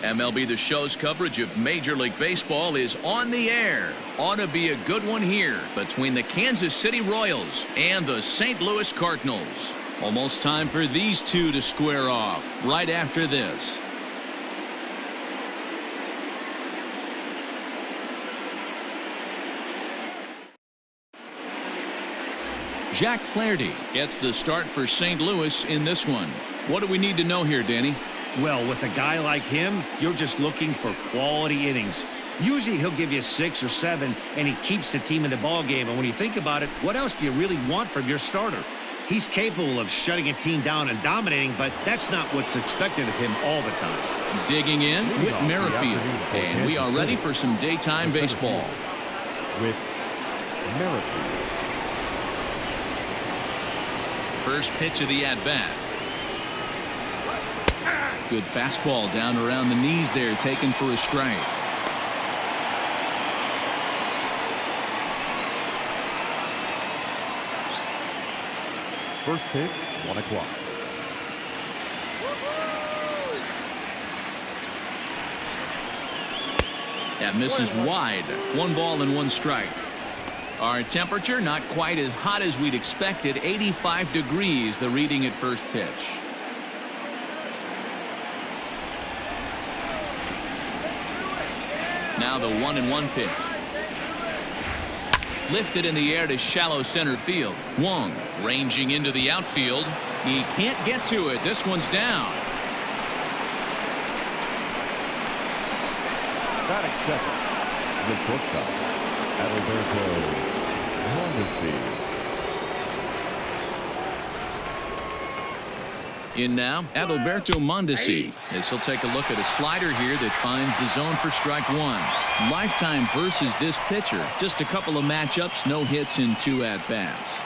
MLB The Show's coverage of Major League Baseball is on the air. Ought to be a good one here between the Kansas City Royals and the St. Louis Cardinals. Almost time for these two to square off right after this. Jack Flaherty gets the start for St. Louis in this one. What do we need to know here, Danny? Well, with a guy like him, you're just looking for quality innings. Usually he'll give you 6 or 7, and he keeps the team in the ball game. And when you think about it, what else do you really want from your starter? He's capable of shutting a team down and dominating, but that's not what's expected of him all the time. Digging in, Whit Merrifield. And we are ready for some daytime baseball. Whit Merrifield. First pitch of the at-bat. Good fastball down around the knees there, taken for a strike. First pitch, 1 o'clock. That misses wide. 1 ball and 1 strike. Our temperature not quite as hot as we'd expected. 85 degrees, the reading at first pitch. Now the 1-1 pitch. Lifted in the air to shallow center field. Wong ranging into the outfield. He can't get to it. This one's down. Batting second, the shortstop, Adalberto Mondesi. In now, Adalberto Mondesi, as he'll take a look at a slider here that finds the zone for strike 1. Lifetime versus this pitcher. Just a couple of matchups, no hits in 2 at-bats.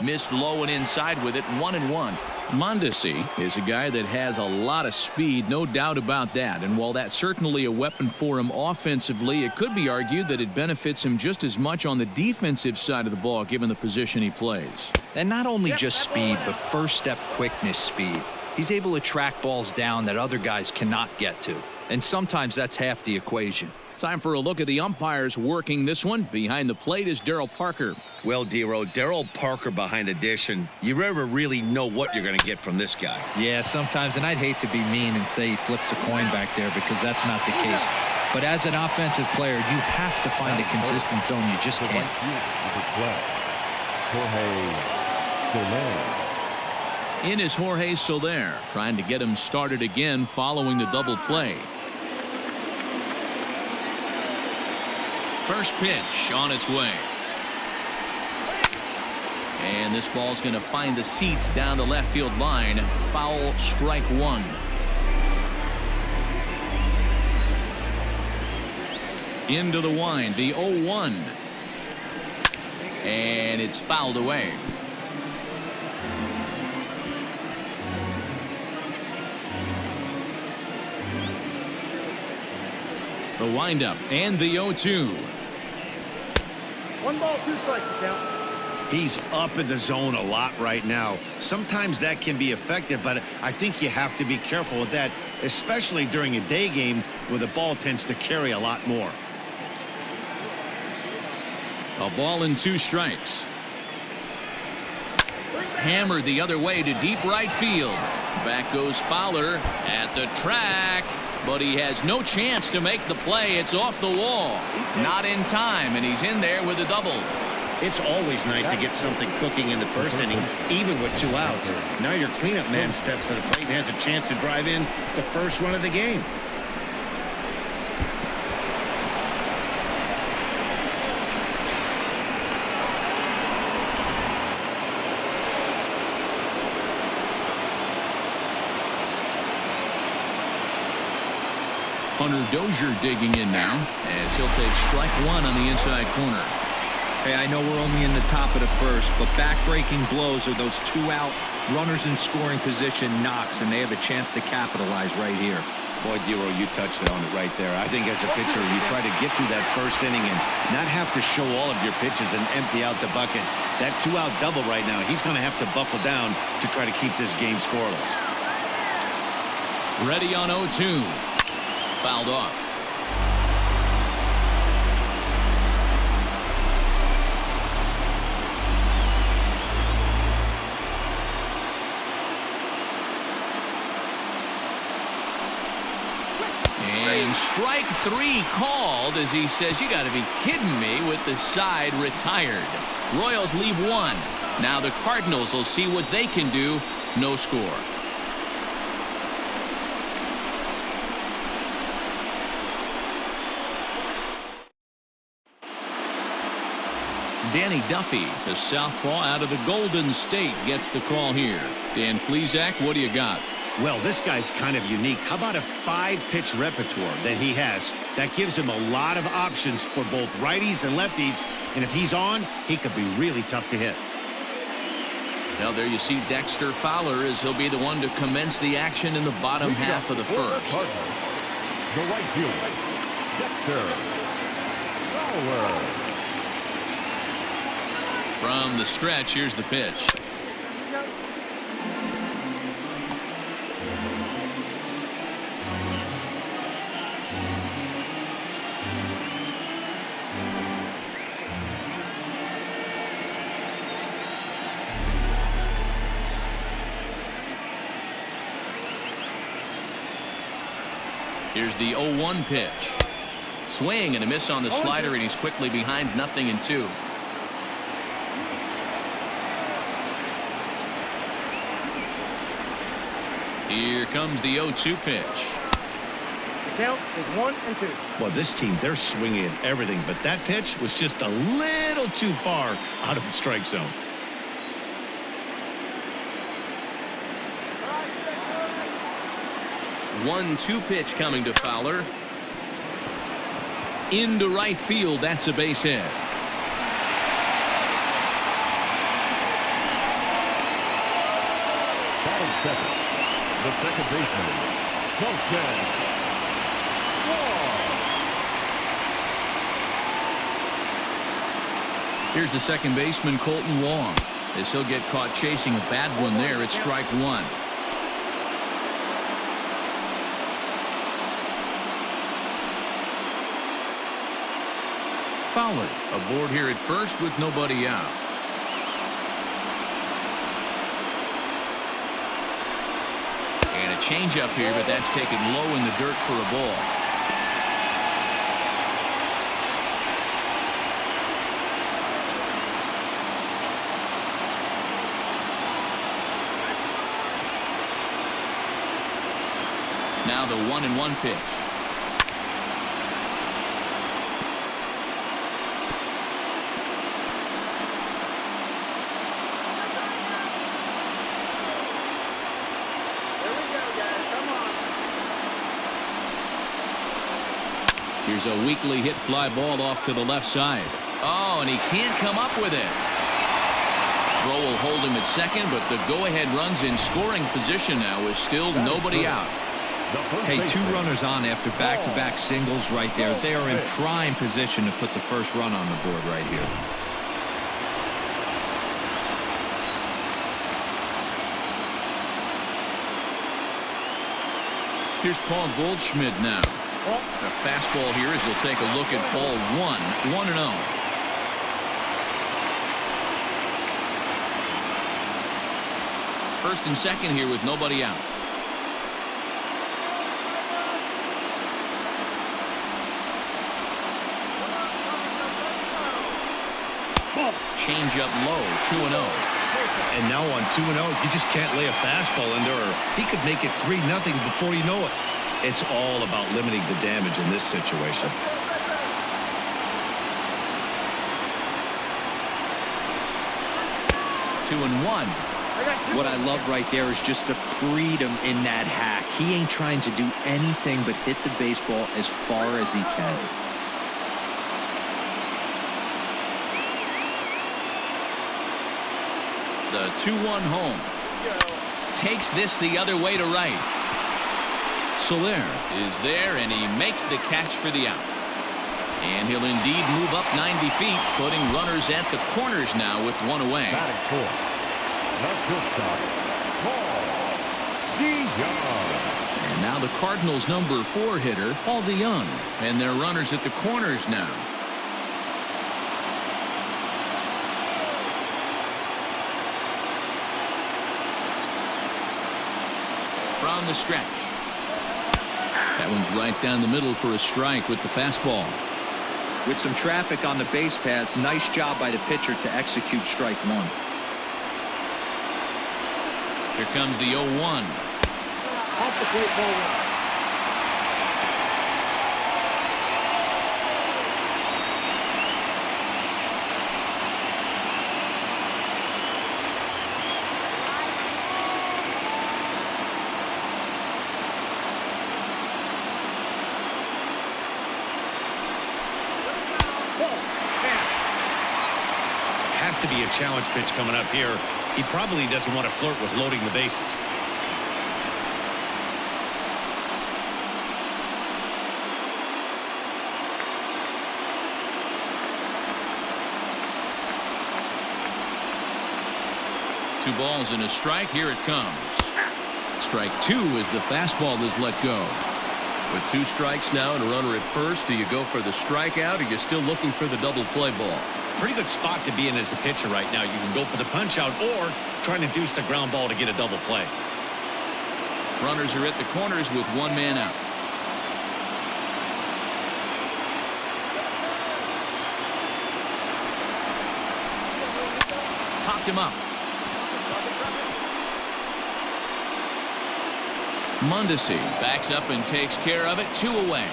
Missed low and inside with it. 1-1. Mondesi is a guy that has a lot of speed, no doubt about that. And while that's certainly a weapon for him offensively, it could be argued that it benefits him just as much on the defensive side of the ball, given the position he plays. And not only just speed, but first step quickness speed. He's able to track balls down that other guys cannot get to. And sometimes that's half the equation. Time for a look at the umpires working this one. Behind the plate is Darryl Parker. Well, Dero, Darryl Parker behind the dish, and you never really know what you're going to get from this guy. Yeah, sometimes, and I'd hate to be mean and say he flips a coin back there because that's not the case. But as an offensive player, you have to find a consistent zone. You just can't. In is Jorge Soler, trying to get him started again following the double play. First pitch on its way. And this ball's going to find the seats down the left field line. Foul, strike 1. Into the wind, the 0-1. And it's fouled away. The windup and the 0-2. 1 ball, 2 strikes, count. He's up in the zone a lot right now. Sometimes that can be effective, but I think you have to be careful with that, especially during a day game where the ball tends to carry a lot more. A ball and 2 strikes. Hammered the other way to deep right field. Back goes Fowler at the track, but he has no chance to make the play. It's off the wall. Not in time, and he's in there with a double. It's always nice to get something cooking in the first inning, even with 2 outs. Now your cleanup man steps to the plate and has a chance to drive in the first run of the game. Hunter Dozier digging in now as he'll take strike 1 on the inside corner. Hey, I know we're only in the top of the first, but back-breaking blows are those 2-out runners in scoring position knocks, and they have a chance to capitalize right here. Boy, Dero, you touched on it right there. I think as a pitcher, you try to get through that first inning and not have to show all of your pitches and empty out the bucket. That 2-out double right now, he's going to have to buckle down to try to keep this game scoreless. Ready on 0-2. Fouled off. And strike 3 called as he says, you got to be kidding me, with the side retired. Royals leave 1. Now the Cardinals will see what they can do. No score. Danny Duffy, the southpaw out of the Golden State, gets the call here. Dan Plesac, what do you got? Well, this guy's kind of unique. How about a 5-pitch repertoire that he has? That gives him a lot of options for both righties and lefties. And if he's on, he could be really tough to hit. Well, there you see Dexter Fowler as he'll be the one to commence the action in the bottom half of the first. The right fielder, Dexter Fowler. From the stretch, here's the pitch. Here's the 0-1 pitch. Swing and a miss on the slider, and he's quickly behind 0-2. Here comes the 0-2 pitch. The count is 1-2. Well, this team, they're swinging at everything, but that pitch was just a little too far out of the strike zone. One-two pitch coming to Fowler. Into right field. That's a base hit. Batting second, the second baseman, Colton Wong. Here's the second baseman, Colton Wong, as he'll get caught chasing a bad one there at strike 1. Fowler aboard here at first with nobody out. And a changeup here, but that's taken low in the dirt for a ball. Now the 1-1 pitch. Here's a weakly hit fly ball off to the left side. Oh, and he can't come up with it. Throw will hold him at second, but the go-ahead run's in scoring position now with still nobody out. Hey, 2 runners on after back-to-back singles right there. They are in prime position to put the first run on the board right here. Here's Paul Goldschmidt now. A fastball here as we'll take a look at ball 1, 1-0. First and second here with nobody out. Change up low, 2-0. And now on 2-0, you just can't lay a fastball in there, or he could make it 3-0 before you know it. It's all about limiting the damage in this situation. Two and one. What I love right there is just the freedom in that hack. He ain't trying to do anything but hit the baseball as far as he can. The 2-1 home. Takes this the other way to right. Soler is there, and he makes the catch for the out. And he'll indeed move up 90 feet, putting runners at the corners now with one away. Batting fourth. The shortstop, Paul DeYoung. And now the Cardinals' number 4 hitter, Paul DeYoung. And their runners at the corners now. From the stretch. That one's right down the middle for a strike with the fastball. With some traffic on the base paths, nice job by the pitcher to execute strike one. Here comes the 0-1. Off the plate, ball one. Has to be a challenge pitch coming up here. He probably doesn't want to flirt with loading the bases. Two balls and a strike. Here it comes. Strike 2 as the fastball is let go. With 2 strikes now and a runner at first, do you go for the strikeout, or you're still looking for the double play ball? Pretty good spot to be in as a pitcher right now. You can go for the punch out or try to deuce the ground ball to get a double play. Runners are at the corners with one man out. Popped him up. Mondesi backs up and takes care of it. 2 away.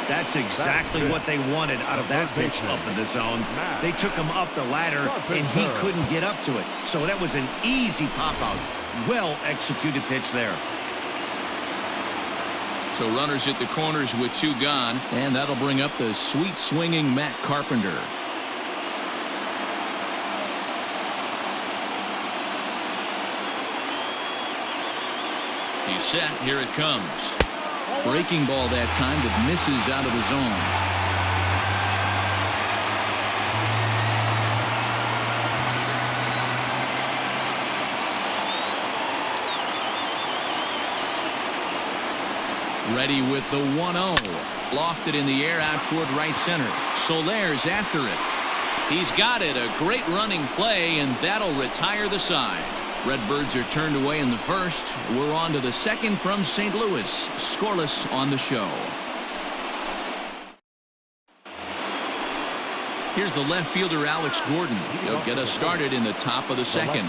That's exactly what they wanted out of that pitch up in the zone. They took him up the ladder, and he couldn't get up to it. So that was an easy pop-out. Well-executed pitch there. So runners at the corners with 2 gone, and that'll bring up the sweet-swinging Matt Carpenter. He's set. Here it comes. Breaking ball that time that misses out of the zone. Ready with the 1-0. Lofted in the air out toward right center. Soler's after it. He's got it. A great running play, and that'll retire the side. Redbirds are turned away in the first. We're on to the second from St. Louis. Scoreless on the show. Here's the left fielder, Alex Gordon. He'll get us started in the top of the second.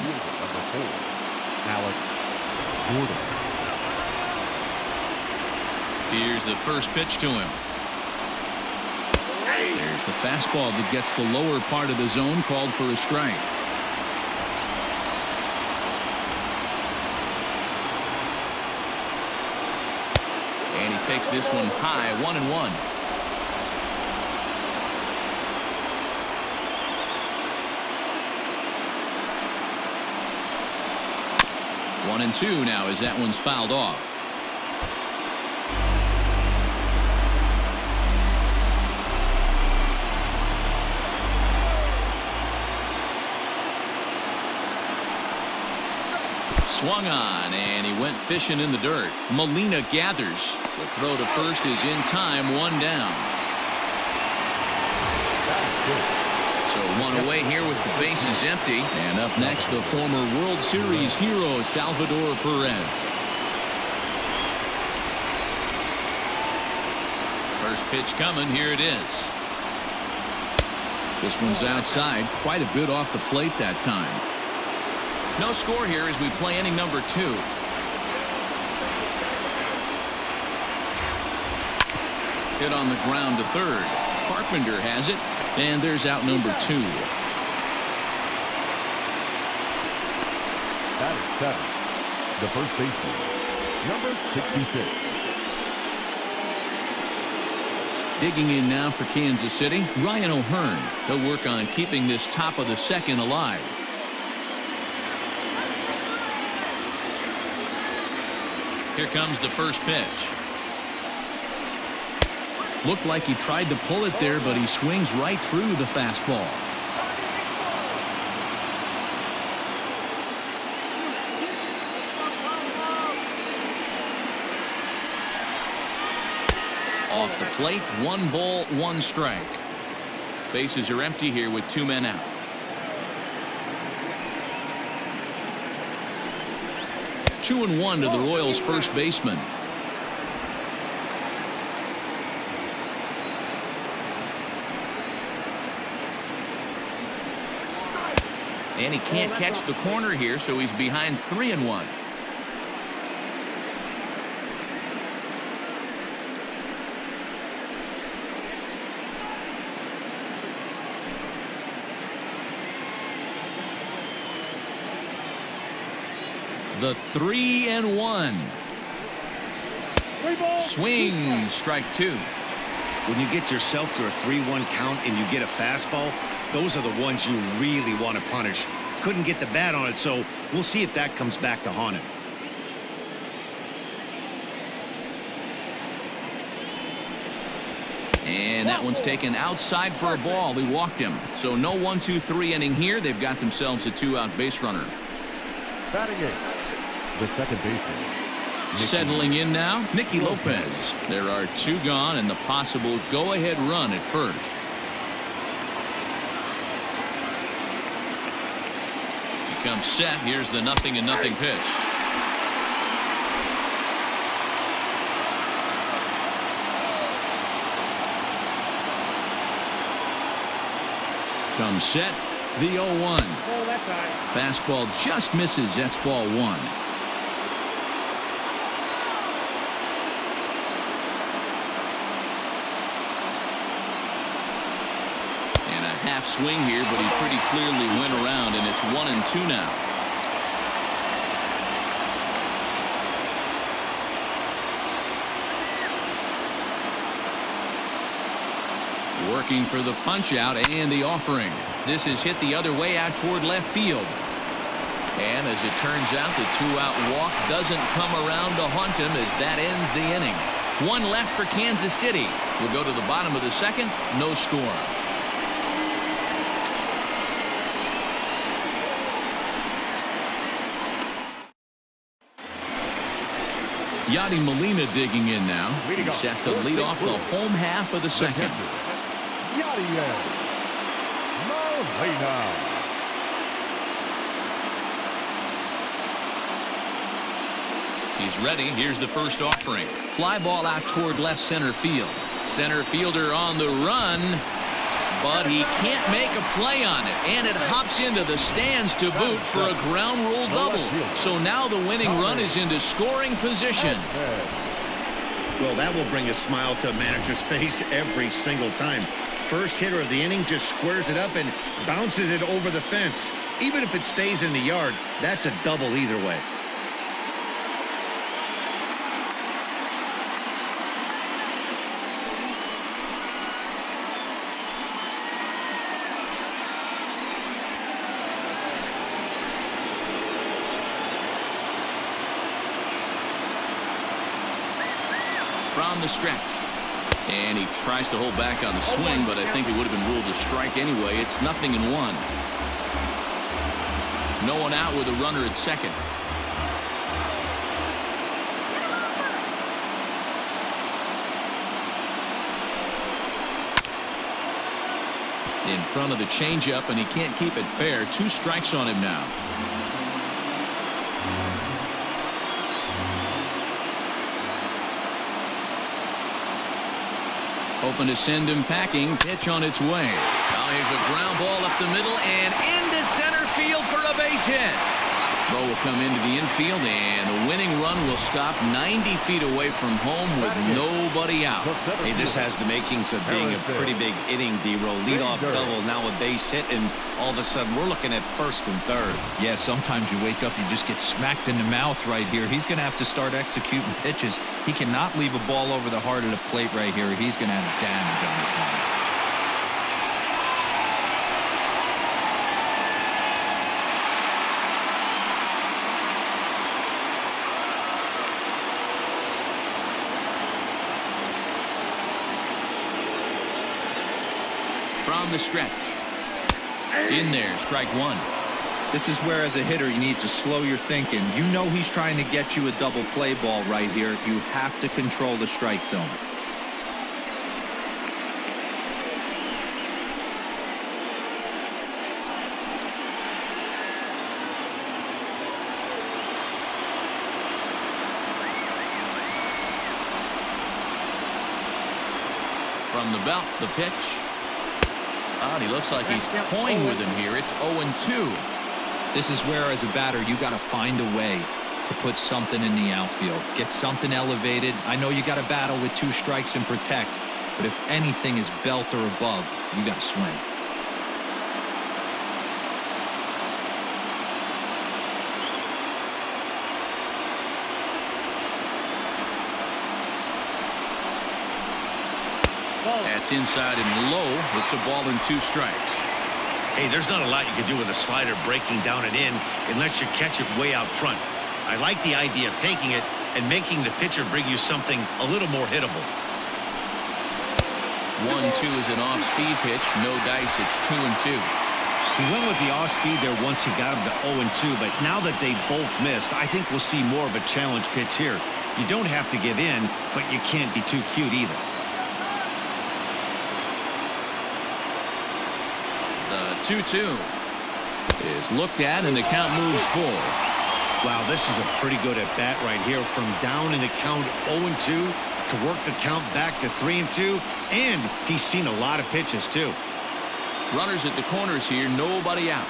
Alex Gordon. Here's the first pitch to him. There's the fastball that gets the lower part of the zone, called for a strike. And he takes this one high, 1-1. One and two now as that one's fouled off. Swung on, and he went fishing in the dirt. Molina gathers. The throw to first is in time, 1 down. So 1 away here with the bases empty. And up next, the former World Series hero, Salvador Perez. First pitch coming. Here it is. This one's outside, quite a bit off the plate that time. No score here as we play inning number 2. Hit on the ground to third. Carpenter has it, and there's out number 2. That is 7. The first baseman, number 66. Digging in now for Kansas City, Ryan O'Hearn. He'll work on keeping this top of the second alive. Here comes the first pitch. Looked like he tried to pull it there, but he swings right through the fastball. Off the plate, 1 ball, 1 strike. Bases are empty here with 2 men out. Two and 1 to the Royals' first baseman. And he can't catch the corner here, so he's behind 3 and 1. The 3 and 1. Swing, strike 2. When you get yourself to a 3-1 count and you get a fastball, those are the ones you really want to punish. Couldn't get the bat on it, so we'll see if that comes back to haunt him. And that one's taken outside for a ball. He walked him. So no 1-2-3 inning here. They've got themselves a 2-out base runner. Batting it, the second baseman. Settling in now, Nicky Lopez. There are 2 gone and the possible go-ahead run at first. He comes set. Here's the 0-0 pitch. Comes set, the 0-1. Fastball just misses. That's ball 1. Half swing here, but he pretty clearly went around, and it's 1-2 now. Working for the punch out and the offering. This is hit the other way out toward left field. And as it turns out, the 2-out walk doesn't come around to haunt him as that ends the inning. 1 left for Kansas City. We'll go to the bottom of the second. No score. Yadi Molina digging in now. He's set to lead off the home half of the second. Yadi Molina. He's ready. Here's the first offering. Fly ball out toward left center field. Center fielder on the run, but he can't make a play on it, and it hops into the stands to boot for a ground rule double. So now the winning run is into scoring position. Well, that will bring a smile to a manager's face every single time. First hitter of the inning just squares it up and bounces it over the fence. Even if it stays in the yard, that's a double either way. From the stretch. And he tries to hold back on the swing, but I think it would have been ruled a strike anyway. It's 0-1. No one out with a runner at second. In front of the changeup, and he can't keep it fair. 2 strikes on him now. Hoping to send him packing. Pitch on its way. Now here's a ground ball up the middle and into center field for a base hit. Throw will come into the infield, and the winning run will stop 90 feet away from home with nobody out. Hey, this has the makings of being a pretty big inning, D-Roll. Leadoff double, now a base hit, and all of a sudden we're looking at first and third. Yeah, sometimes you wake up, you just get smacked in the mouth right here. He's going to have to start executing pitches. He cannot leave a ball over the heart of the plate right here. He's going to have damage on his hands. From the stretch. In there, strike one. This is where, as a hitter, you need to slow your thinking. You know he's trying to get you a double play ball right here. You have to control the strike zone. From the belt, the pitch. Oh, he looks like he's toying with him here. It's 0-2. This is where, as a batter, you got to find a way to put something in the outfield. Get something elevated. I know you got to battle with 2 strikes and protect, but if anything is belt or above, you got to swing. That's inside and low. It's a ball and 2 strikes. Hey, there's not a lot you can do with a slider breaking down and in unless you catch it way out front. I like the idea of taking it and making the pitcher bring you something a little more hittable. 1-2 is an off-speed pitch. No dice. It's 2-2. He went with the off-speed there once he got him to 0-2, but now that they both missed, I think we'll see more of a challenge pitch here. You don't have to give in, but you can't be too cute either. The 2-2 is looked at, and the count moves forward. Wow, this is a pretty good at bat right here. From down in the count 0-2 to work the count back to 3-2, and he's seen a lot of pitches too. Runners at the corners here, nobody out.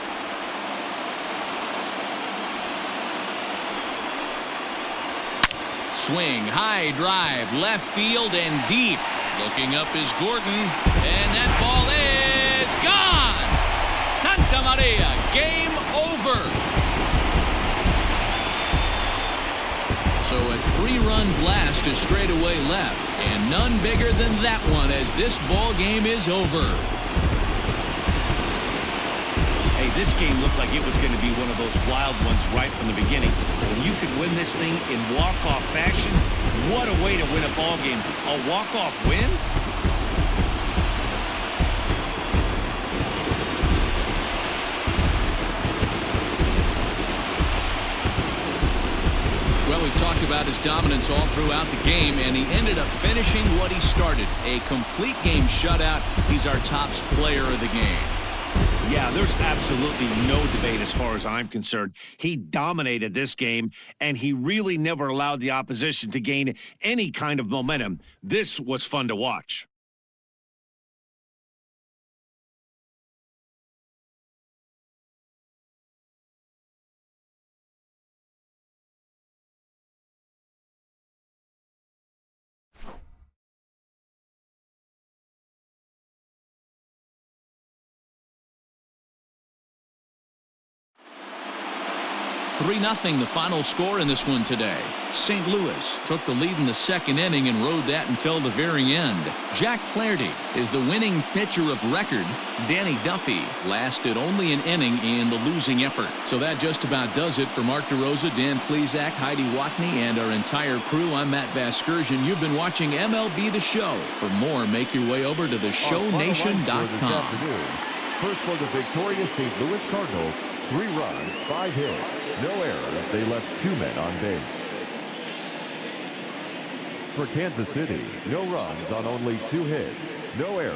Swing, high drive, left field and deep. Looking up is Gordon, and that ball is gone. Santa Maria, game over. So a 3-run blast to straightaway left, and none bigger than that one as this ball game is over. Hey, this game looked like it was going to be one of those wild ones right from the beginning. When you could win this thing in walk-off fashion, what a way to win a ball game. A walk-off win? Well, we've talked about his dominance all throughout the game, and he ended up finishing what he started. A complete game shutout. He's our top player of the game. Yeah, there's absolutely no debate as far as I'm concerned. He dominated this game, and he really never allowed the opposition to gain any kind of momentum. This was fun to watch. (3-0) the final score in this one today. St. Louis took the lead in the second inning and rode that until the very end. Jack Flaherty is the winning pitcher of record. Danny Duffy lasted only an inning in the losing effort. So that just about does it for Mark DeRosa, Dan Plesac, Heidi Watney, and our entire crew. I'm Matt Vasgersian. You've been watching MLB The Show. For more, make your way over to theshownation.com. First for the victorious St. Louis Cardinals, 3 runs, 5 hits, no errors. They left 2 men on base. For Kansas City, no runs on only 2 hits, no errors.